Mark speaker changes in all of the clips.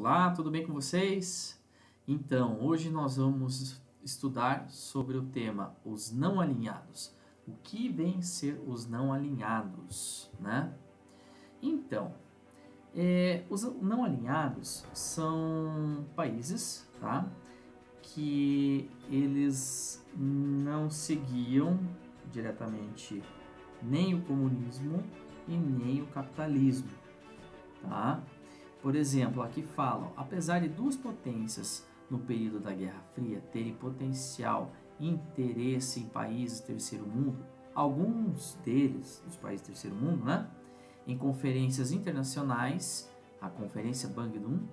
Speaker 1: Olá, tudo bem com vocês? Então, hoje nós vamos estudar sobre o tema os não alinhados. O que vem ser os não alinhados, né? Então, os não alinhados são países, tá? Que eles não seguiam diretamente nem o comunismo e nem o capitalismo, tá? Por exemplo, aqui falam, apesar de duas potências no período da Guerra Fria terem potencial interesse em países do terceiro mundo, alguns deles, dos países do terceiro mundo, né, em conferências internacionais, a Conferência Bandung,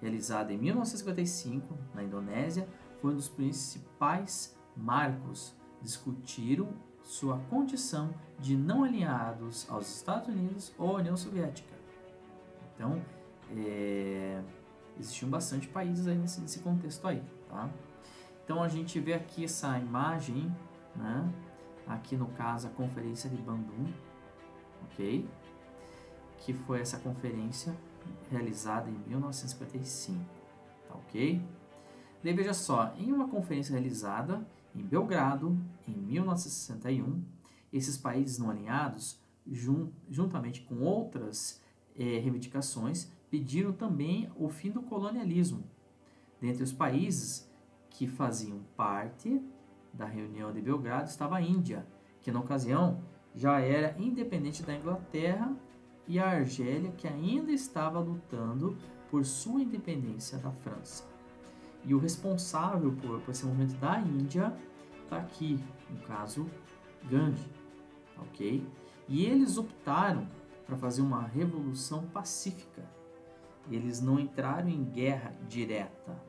Speaker 1: realizada em 1955 na Indonésia, foi um dos principais marcos, discutiram sua condição de não alinhados aos Estados Unidos ou à União Soviética. Então, existiam bastante países aí nesse contexto aí, tá? Então a gente vê aqui essa imagem, né? Aqui no caso a Conferência de Bandung, ok? Que foi essa conferência realizada em 1955, tá ok? Daí veja só, em uma conferência realizada em Belgrado em 1961, esses países não alinhados, juntamente com outras reivindicações, pediram também o fim do colonialismo. Dentre os países que faziam parte da reunião de Belgrado estava a Índia, que na ocasião já era independente da Inglaterra, e a Argélia, que ainda estava lutando por sua independência da França. E o responsável por esse movimento da Índia está aqui, no caso, Gandhi, ok? E eles optaram para fazer uma revolução pacífica. Eles não entraram em guerra direta,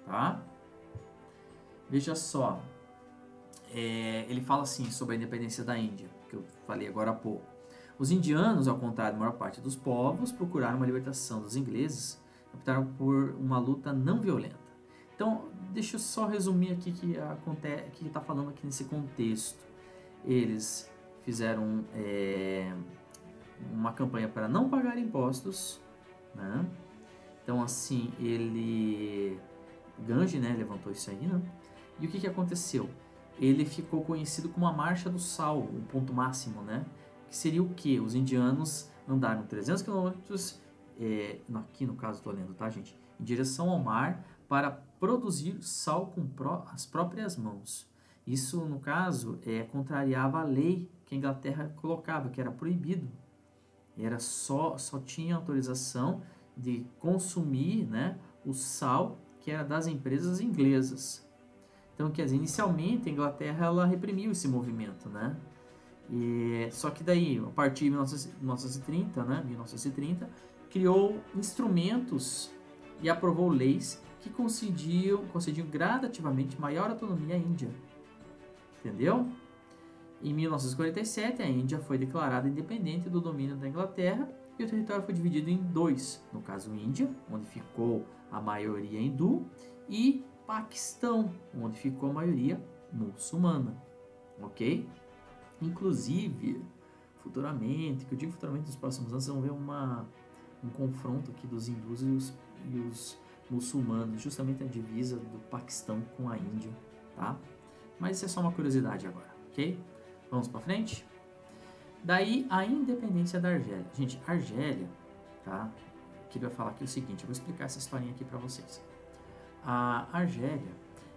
Speaker 1: tá? Veja só, ele fala assim sobre a independência da Índia, que eu falei agora há pouco. Os indianos, ao contrário da maior parte dos povos, procuraram uma libertação dos ingleses, optaram por uma luta não violenta. Então, deixa eu só resumir aqui o que está falando aqui nesse contexto. Eles fizeram uma campanha para não pagar impostos, né? Então assim, Gandhi, né, levantou isso aí, né? E o que aqueceu? Ele ficou conhecido como a Marcha do Sal, o ponto máximo, né? Que seria o que? Os indianos andaram 300 quilômetros, aqui no caso estou lendo, tá, gente? Em direção ao mar para produzir sal com as próprias mãos. Isso, no caso, contrariava a lei que a Inglaterra colocava, que era proibido. Só tinha autorização de consumir, né, o sal que era das empresas inglesas. Então, quer dizer, inicialmente a Inglaterra ela reprimiu esse movimento, né? Só que daí, a partir de 1930, criou instrumentos e aprovou leis que concediam gradativamente maior autonomia à Índia. Entendeu? Em 1947, a Índia foi declarada independente do domínio da Inglaterra e o território foi dividido em dois, no caso Índia, onde ficou a maioria hindu, e Paquistão, onde ficou a maioria muçulmana, ok? Inclusive, futuramente, que eu digo futuramente nos próximos anos, vocês vão ver um confronto aqui dos hindus e os muçulmanos, justamente a divisa do Paquistão com a Índia, tá? Mas isso é só uma curiosidade agora, ok? Vamos para frente? Daí, a independência da Argélia. Gente, Argélia, tá? Eu queria falar aqui o seguinte, eu vou explicar essa historinha aqui para vocês. A Argélia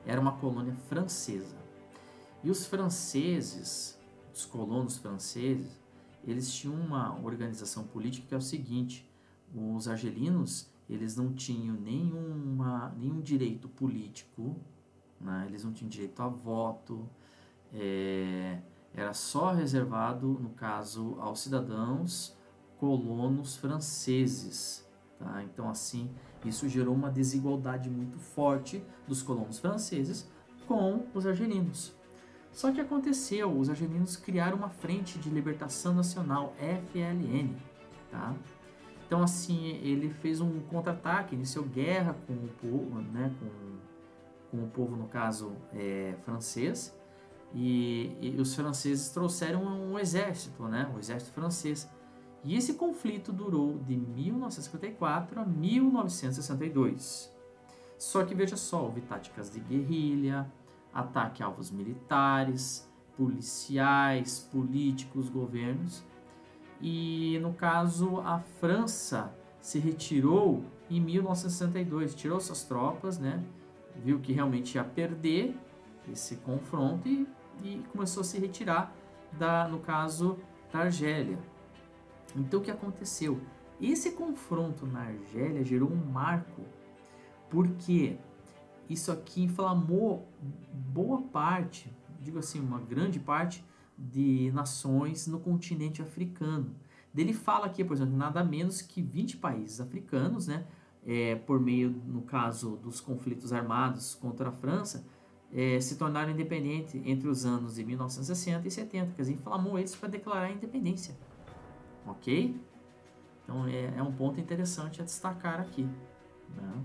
Speaker 1: era uma colônia francesa. E os franceses, os colonos franceses, eles tinham uma organização política que é o seguinte, os argelinos, eles não tinham nenhum direito político, né? Eles não tinham direito a voto, era só reservado, no caso, aos cidadãos colonos franceses, tá? Então, assim, isso gerou uma desigualdade muito forte dos colonos franceses com os argelinos. Só que aconteceu, os argelinos criaram uma Frente de Libertação Nacional, FLN, tá? Então, assim, ele fez um contra-ataque, iniciou guerra com o povo, né, com o povo, no caso, francês, e os franceses trouxeram um exército, né, o exército francês, E esse conflito durou de 1954 a 1962. Só que veja só, houve táticas de guerrilha, ataque a alvos militares, policiais, políticos, governos. E no caso, a França se retirou em 1962, tirou suas tropas, né? Viu que realmente ia perder esse confronto e começou a se retirar no caso da Argélia. Então o que aconteceu? Esse confronto na Argélia gerou um marco, porque isso aqui inflamou boa parte, digo assim, uma grande parte de nações no continente africano. Ele fala aqui, por exemplo, nada menos que 20 países africanos, né, por meio, no caso, dos conflitos armados contra a França, se tornaram independentes entre os anos de 1960 e 70, quer dizer, inflamou eles para declarar a independência. Ok? Então é um ponto interessante a destacar aqui, né?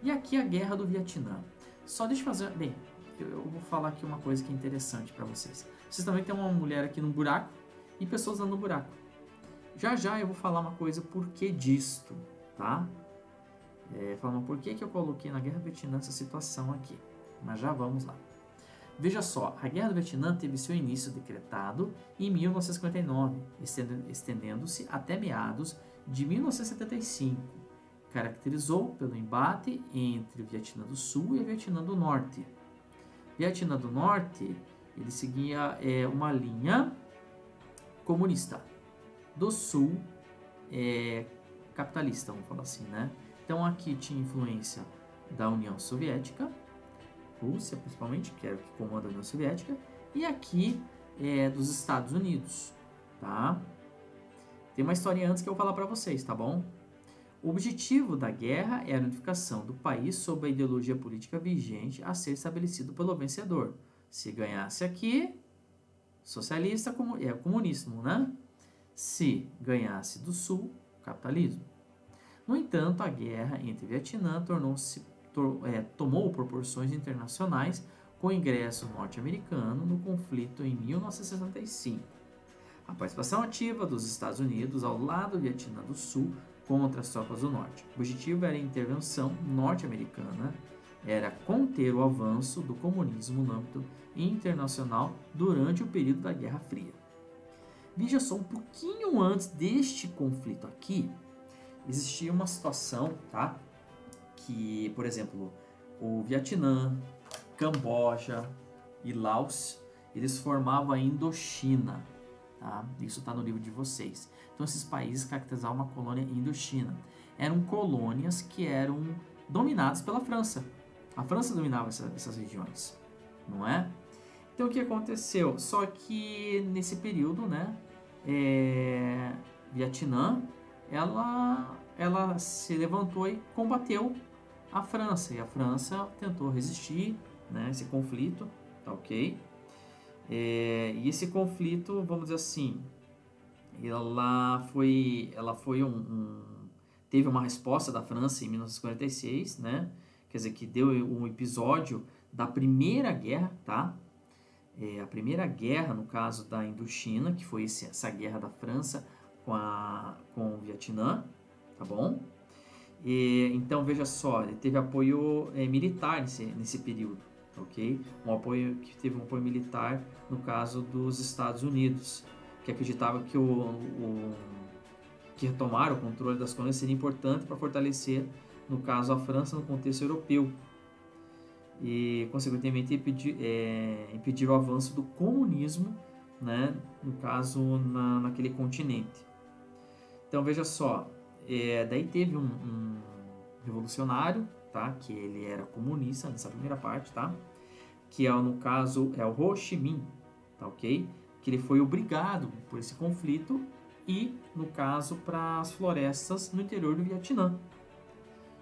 Speaker 1: E aqui a Guerra do Vietnã. Só deixa eu fazer... Bem, eu vou falar aqui uma coisa que é interessante para vocês. Vocês também tem uma mulher aqui no buraco e pessoas lá no buraco. Já já eu vou falar uma coisa por que disto, tá? Falar por que eu coloquei na Guerra do Vietnã essa situação aqui. Mas já vamos lá. Veja só, a Guerra do Vietnã teve seu início decretado em 1959, estendendo-se até meados de 1975. Caracterizou pelo embate entre o Vietnã do Sul e o Vietnã do Norte. Vietnã do Norte, ele seguia uma linha comunista. Do Sul, capitalista, vamos falar assim, né? Então aqui tinha influência da União Soviética, Rússia principalmente, que era o que comanda a União Soviética, e aqui dos Estados Unidos, tá? Tem uma historinha antes que eu vou falar para vocês, tá bom? O objetivo da guerra era a unificação do país sob a ideologia política vigente a ser estabelecido pelo vencedor. Se ganhasse aqui, socialista é o comunismo, né? Se ganhasse do Sul, capitalismo. No entanto, a guerra entre Vietnã tomou proporções internacionais com o ingresso norte-americano no conflito em 1965. A participação ativa dos Estados Unidos ao lado do Vietnã do Sul contra as tropas do Norte. O objetivo era a intervenção norte-americana, era conter o avanço do comunismo no âmbito internacional durante o período da Guerra Fria. Veja só, um pouquinho antes deste conflito aqui, existia uma situação, tá? Que, por exemplo, o Vietnã, Camboja e Laos, eles formavam a Indochina, tá? Isso está no livro de vocês. Então, esses países caracterizavam uma colônia Indochina. Eram colônias que eram dominadas pela França. A França dominava essas regiões, não é? Então, o que aconteceu? Só que nesse período, né, Vietnã, ela se levantou e combateu a França. E a França tentou resistir, né, esse conflito, tá ok? E esse conflito, vamos dizer assim, teve uma resposta da França em 1946, né? Quer dizer, que deu um episódio da Primeira Guerra, tá? A Primeira Guerra, no caso da Indochina, que foi essa guerra da França com o Vietnã, tá bom? Então, veja só, ele teve apoio militar nesse período, ok? Teve um apoio militar no caso dos Estados Unidos, que acreditava que que retomar o controle das colônias seria importante para fortalecer, no caso, a França no contexto europeu e, consequentemente, impedir o avanço do comunismo, né, no caso, naquele continente. Então, veja só, daí teve um revolucionário, tá, que ele era comunista nessa primeira parte, tá, que no caso é o Ho Chi Minh, tá, ok? Que ele foi obrigado por esse conflito e, no caso, para as florestas no interior do Vietnã.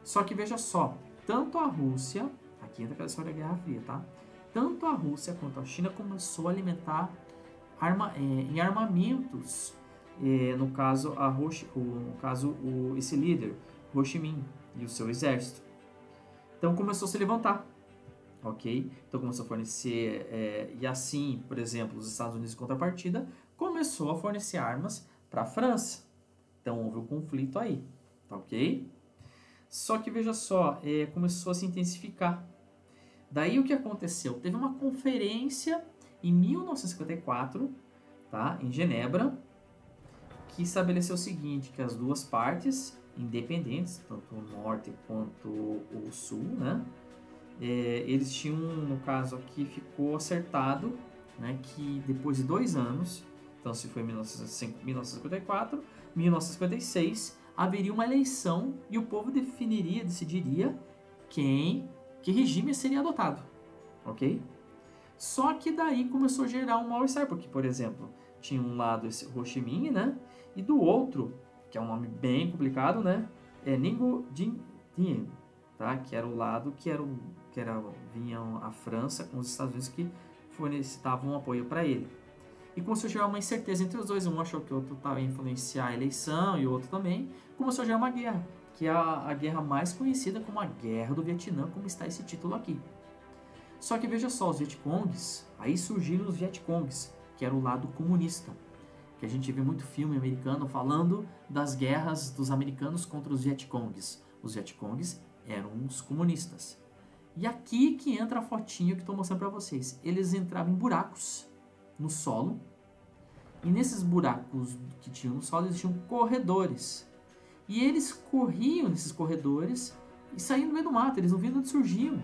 Speaker 1: Só que veja só, tanto a Rússia, aqui entra aquela história da Guerra Fria, tá? Tanto a Rússia quanto a China começou a alimentar em armamentos, no caso, esse líder, Ho Chi Minh, e o seu exército. Então começou a se levantar, ok? Então começou a fornecer, e assim, por exemplo, os Estados Unidos em contrapartida, começou a fornecer armas para a França. Então houve um conflito aí, tá ok? Só que veja só, começou a se intensificar. Daí o que aconteceu? Teve uma conferência em 1954, tá, em Genebra, que estabeleceu o seguinte, que as duas partes independentes, tanto o norte quanto o sul, né, eles tinham, no caso aqui, ficou acertado, né, que depois de 2 anos, então se foi 1954, 1956, haveria uma eleição e o povo decidiria que regime seria adotado, ok? Só que daí começou a gerar um mal-estar, porque, por exemplo, tinha um lado esse Ho Chi Minh, né, e do outro, que é um nome bem complicado, né, Ngo Dinh Diem, tá, que era o lado vinham a França com os Estados Unidos que davam um apoio para ele. E começou a gerar uma incerteza entre os dois, um achou que o outro estava a influenciar a eleição e o outro também, começou a gerar uma guerra, que é a guerra mais conhecida como a Guerra do Vietnã, como está esse título aqui. Só que veja só, os Vietcongs, aí surgiram os Vietcongs, que era o lado comunista, que a gente vê muito filme americano falando das guerras dos americanos contra os Vietcongs. Os Vietcongs eram os comunistas. E aqui que entra a fotinho que estou mostrando para vocês. Eles entravam em buracos no solo, e nesses buracos que tinham no solo, existiam corredores. E eles corriam nesses corredores e saíam no meio do mato, eles não viam de onde surgiam.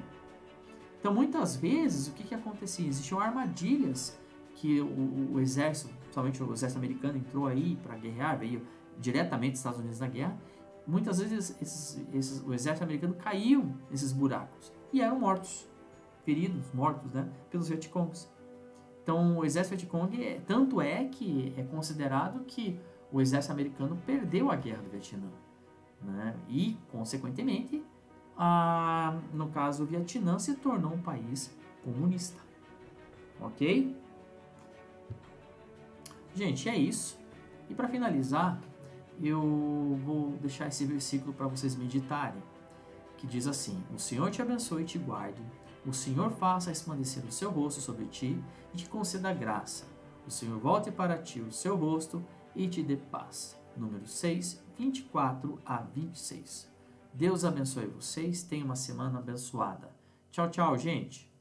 Speaker 1: Então, muitas vezes, o que acontecia? Existiam armadilhas que o exército, principalmente o exército americano, entrou aí para guerrear, veio diretamente dos Estados Unidos na guerra. Muitas vezes o exército americano caiu nesses buracos e eram mortos, feridos, mortos, né, pelos Vietcongs. Então, o exército Vietcong, tanto é que é considerado que o exército americano perdeu a guerra do Vietnã, né? E, consequentemente, no caso, o Vietnã se tornou um país comunista. Ok? Gente, é isso. E para finalizar, eu vou deixar esse versículo para vocês meditarem, que diz assim: o Senhor te abençoe e te guarde, o Senhor faça resplandecer o seu rosto sobre ti e te conceda graça. O Senhor volte para ti o seu rosto e te dê paz. Número 6, 24 a 26. Deus abençoe vocês. Tenha uma semana abençoada. Tchau, tchau, gente.